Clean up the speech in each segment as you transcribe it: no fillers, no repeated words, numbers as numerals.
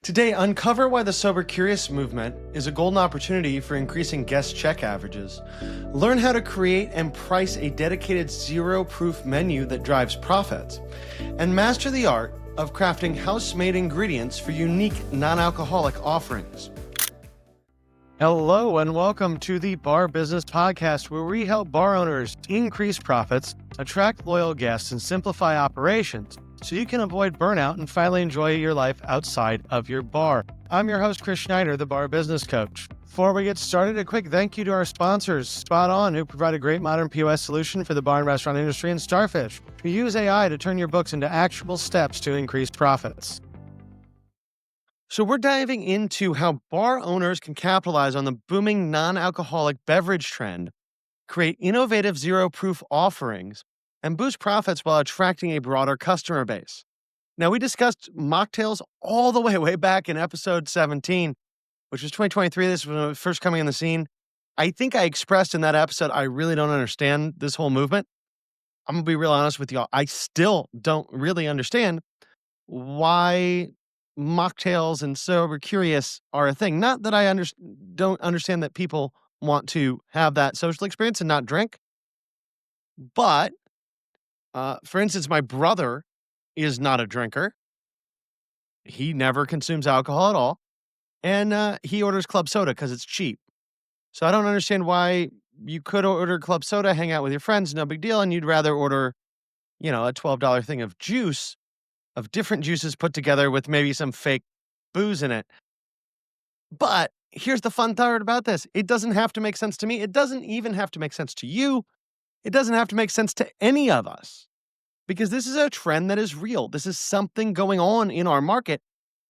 Today, uncover why the Sober Curious movement is a golden opportunity for increasing guest check averages. Learn how to create and price a dedicated zero-proof menu that drives profits. And master the art of crafting house-made ingredients for unique non-alcoholic offerings. Hello and welcome to the Bar Business Podcast, where we help bar owners increase profits, attract loyal guests, and simplify operations, so you can avoid burnout and finally enjoy your life outside of your bar. I'm your host, Chris Schneider, the Bar Business Coach. Before we get started, a quick thank you to our sponsors, Spot On, who provide a great modern POS solution for the bar and restaurant industry, and Starfish, who use AI to turn your books into actionable steps to increase profits. So we're diving into how bar owners can capitalize on the booming non-alcoholic beverage trend, create innovative zero-proof offerings, and boost profits while attracting a broader customer base. Now, we discussed mocktails all the way back in episode 17, which was 2023. This was when it was first coming in the scene. I think I expressed in that episode, I really don't understand this whole movement. I'm going to be real honest with y'all. I still don't really understand why mocktails and Sober Curious are a thing. Not that I don't understand that people want to have that social experience and not drink, but for instance, my brother is not a drinker. He never consumes alcohol at all. And he orders club soda because it's cheap. So I don't understand why you could order club soda, hang out with your friends, no big deal, and you'd rather order, a $12 thing of juice, of different juices put together with maybe some fake booze in it. But here's the fun part about this. It doesn't have to make sense to me. It doesn't even have to make sense to you. It doesn't have to make sense to any of us, because this is a trend that is real. This is something going on in our market.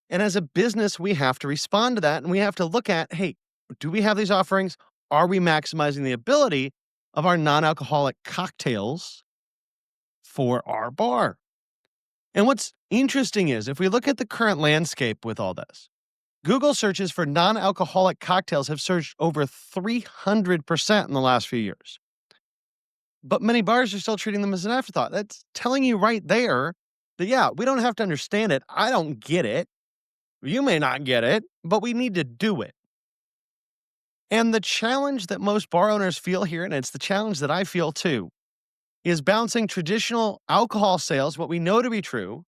And as a business, we have to respond to that. And we have to look at, hey, do we have these offerings? Are we maximizing the ability of our non-alcoholic cocktails for our bar? And what's interesting is, if we look at the current landscape with all this, Google searches for non-alcoholic cocktails have surged over 300% in the last few years. But many bars are still treating them as an afterthought. That's telling you right there that, yeah, we don't have to understand it. I don't get it. You may not get it, but we need to do it. And the challenge that most bar owners feel here, and it's the challenge that I feel too, is balancing traditional alcohol sales, what we know to be true,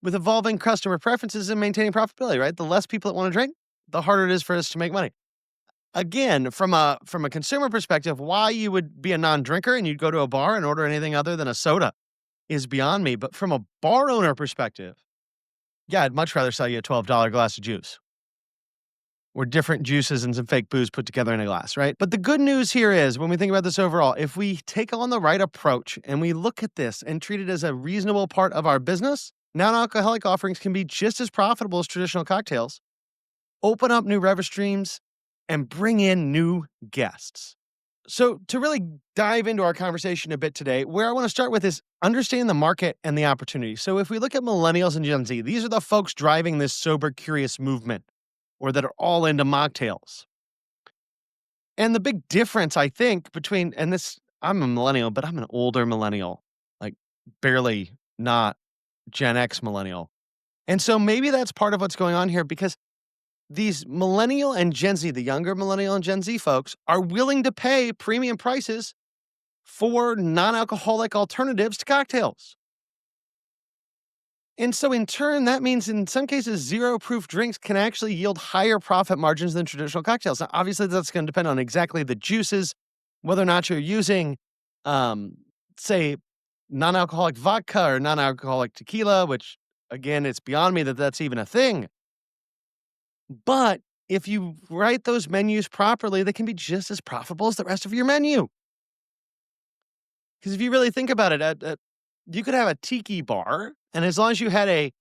with evolving customer preferences and maintaining profitability, right? The less people that want to drink, the harder it is for us to make money. Again, from a consumer perspective, why you would be a non-drinker and you'd go to a bar and order anything other than a soda is beyond me. But from a bar owner perspective, yeah, I'd much rather sell you a $12 glass of juice or different juices and some fake booze put together in a glass, right? But the good news here is, when we think about this overall, if we take on the right approach and we look at this and treat it as a reasonable part of our business, non-alcoholic offerings can be just as profitable as traditional cocktails, open up new revenue streams, and bring in new guests. So to really dive into our conversation a bit today, where I want to start with is understand the market and the opportunity. So if we look at millennials and Gen Z, these are the folks driving this Sober Curious movement, or that are all into mocktails. And the big difference, I think, between, and this, I'm a millennial, but I'm an older millennial, like barely not Gen X millennial. And so maybe that's part of what's going on here, because these millennial and Gen Z, the younger millennial and Gen Z folks, are willing to pay premium prices for non-alcoholic alternatives to cocktails. And so in turn, that means in some cases, zero-proof drinks can actually yield higher profit margins than traditional cocktails. Now, obviously, that's going to depend on exactly the juices, whether or not you're using, say, non-alcoholic vodka or non-alcoholic tequila, which, again, it's beyond me that that's even a thing. But if you write those menus properly, they can be just as profitable as the rest of your menu. Because if you really think about it, you could have a tiki bar, and as long as you had a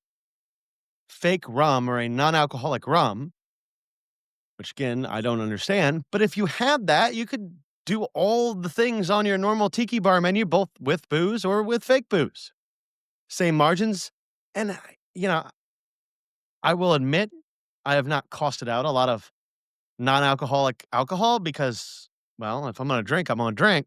fake rum or a non-alcoholic rum, which again, I don't understand, but if you had that, you could do all the things on your normal tiki bar menu, both with booze or with fake booze. Same margins. And, I will admit, I have not costed out a lot of non-alcoholic alcohol because, well, if I'm going to drink, I'm going to drink.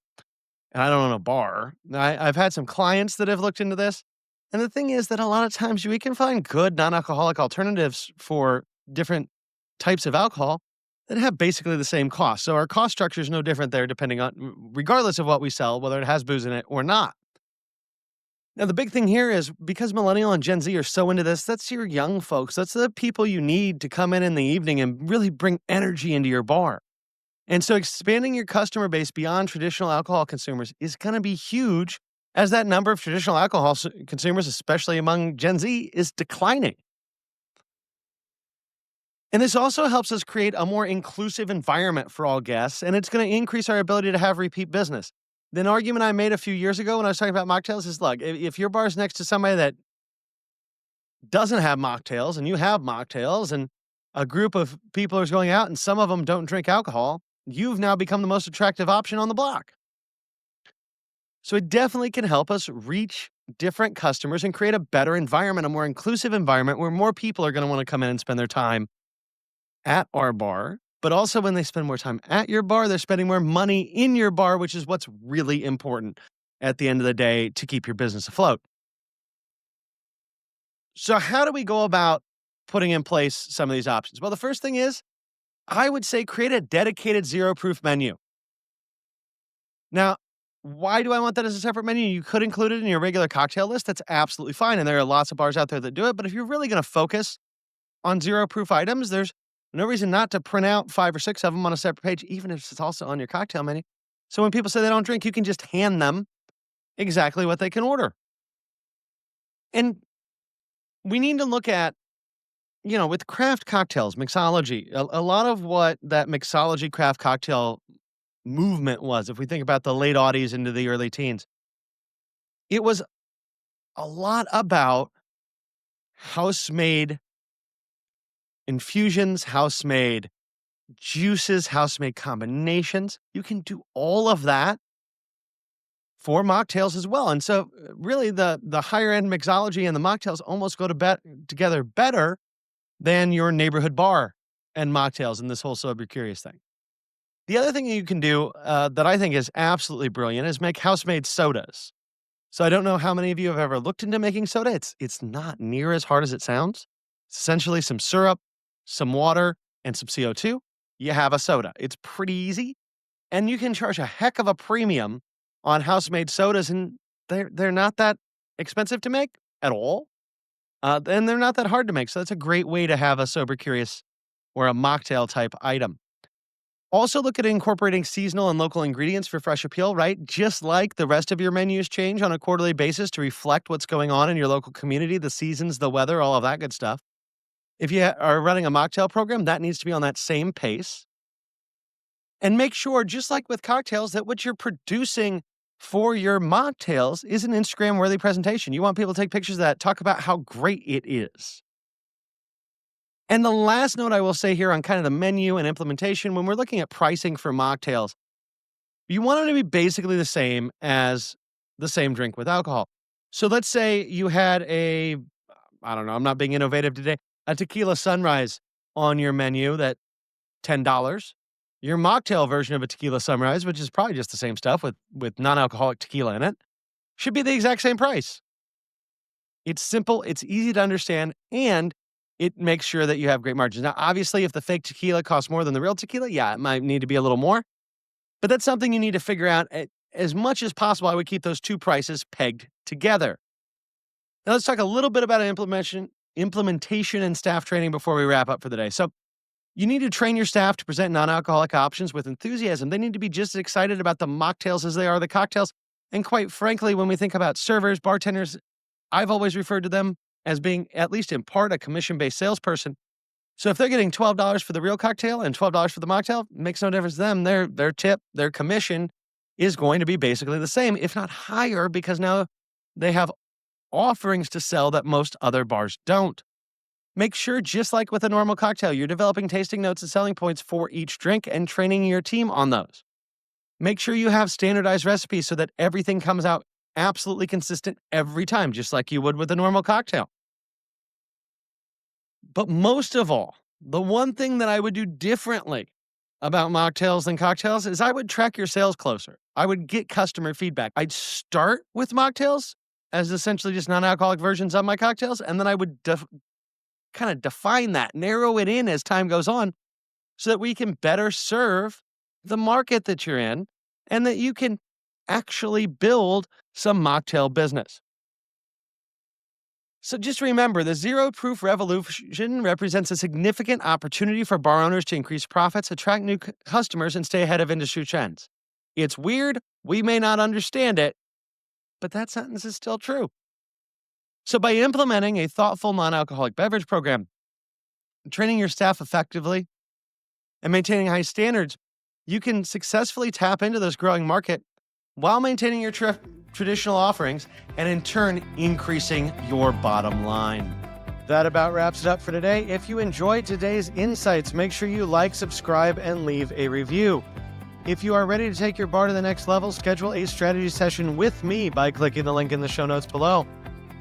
And I don't own a bar. I've had some clients that have looked into this. And the thing is that a lot of times we can find good non-alcoholic alternatives for different types of alcohol that have basically the same cost. So our cost structure is no different there, regardless of what we sell, whether it has booze in it or not. Now, the big thing here is because Millennial and Gen Z are so into this, that's your young folks. That's the people you need to come in the evening and really bring energy into your bar. And so expanding your customer base beyond traditional alcohol consumers is going to be huge as that number of traditional alcohol consumers, especially among Gen Z, is declining. And this also helps us create a more inclusive environment for all guests, and it's going to increase our ability to have repeat business. The argument I made a few years ago when I was talking about mocktails is, look, if your bar's next to somebody that doesn't have mocktails and you have mocktails and a group of people is going out and some of them don't drink alcohol, you've now become the most attractive option on the block. So it definitely can help us reach different customers and create a better environment, a more inclusive environment where more people are going to want to come in and spend their time at our bar. But also when they spend more time at your bar, they're spending more money in your bar, which is what's really important at the end of the day to keep your business afloat. So how do we go about putting in place some of these options? Well, the first thing is, I would say create a dedicated zero proof menu. Now, why do I want that as a separate menu? You could include it in your regular cocktail list. That's absolutely fine. And there are lots of bars out there that do it. But if you're really going to focus on zero proof items, there's no reason not to print out 5 or 6 of them on a separate page, even if it's also on your cocktail menu. So when people say they don't drink, you can just hand them exactly what they can order. And we need to look at, with craft cocktails, mixology, a lot of what that mixology craft cocktail movement was, if we think about the late aughties into the early teens, it was a lot about house-made infusions, house-made juices, house-made combinations. You can do all of that for mocktails as well. And so really the higher-end mixology and the mocktails almost go together better than your neighborhood bar and mocktails in this whole sober curious thing. The other thing you can do that I think is absolutely brilliant is make house-made sodas. So I don't know how many of you have ever looked into making soda. It's not near as hard as it sounds. It's essentially some syrup, some water, and some CO2. You have a soda. It's pretty easy. And you can charge a heck of a premium on house-made sodas, and they're not that expensive to make at all. And they're not that hard to make. So that's a great way to have a sober curious or a mocktail type item. Also look at incorporating seasonal and local ingredients for fresh appeal, right? Just like the rest of your menus change on a quarterly basis to reflect what's going on in your local community, the seasons, the weather, all of that good stuff. If you are running a mocktail program, that needs to be on that same pace. And make sure, just like with cocktails, that what you're producing for your mocktails is an Instagram-worthy presentation. You want people to take pictures of that, talk about how great it is. And the last note I will say here on kind of the menu and implementation, when we're looking at pricing for mocktails, you want them to be basically the same as the same drink with alcohol. So let's say you had I don't know, I'm not being innovative today, a tequila sunrise on your menu that $10. Your mocktail version of a tequila sunrise, which is probably just the same stuff with non-alcoholic tequila in it, should be the exact same price. It's simple, it's easy to understand, and it makes sure that you have great margins. Now, obviously, if the fake tequila costs more than the real tequila, yeah, it might need to be a little more. But that's something you need to figure out. As much as possible, I would keep those two prices pegged together. Now, let's talk a little bit about implementation and staff training before we wrap up for the day. So you need to train your staff to present non-alcoholic options with enthusiasm. They need to be just as excited about the mocktails as they are the cocktails. And quite frankly, when we think about servers, bartenders, I've always referred to them as being, at least in part, a commission-based salesperson. So if they're getting $12 for the real cocktail and $12 for the mocktail, it makes no difference to them. Their tip, their commission is going to be basically the same, if not higher, because now they have offerings to sell that most other bars don't. Make sure, just like with a normal cocktail, you're developing tasting notes and selling points for each drink and training your team on those. Make sure you have standardized recipes so that everything comes out absolutely consistent every time, just like you would with a normal cocktail. But most of all, the one thing that I would do differently about mocktails than cocktails is I would track your sales closer. I would get customer feedback. I'd start with mocktails as essentially just non-alcoholic versions of my cocktails, and then I would kind of define that, narrow it in as time goes on so that we can better serve the market that you're in and that you can actually build some mocktail business. So just remember, the zero proof revolution represents a significant opportunity for bar owners to increase profits, attract new customers, and stay ahead of industry trends. It's weird. We may not understand it, but that sentence is still true. So by implementing a thoughtful non-alcoholic beverage program, training your staff effectively, and maintaining high standards, you can successfully tap into this growing market while maintaining your traditional offerings and in turn increasing your bottom line. That about wraps it up for today. If you enjoyed today's insights, make sure you like, subscribe, and leave a review. If you are ready to take your bar to the next level, schedule a strategy session with me by clicking the link in the show notes below.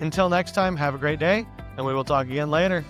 Until next time, have a great day, and we will talk again later.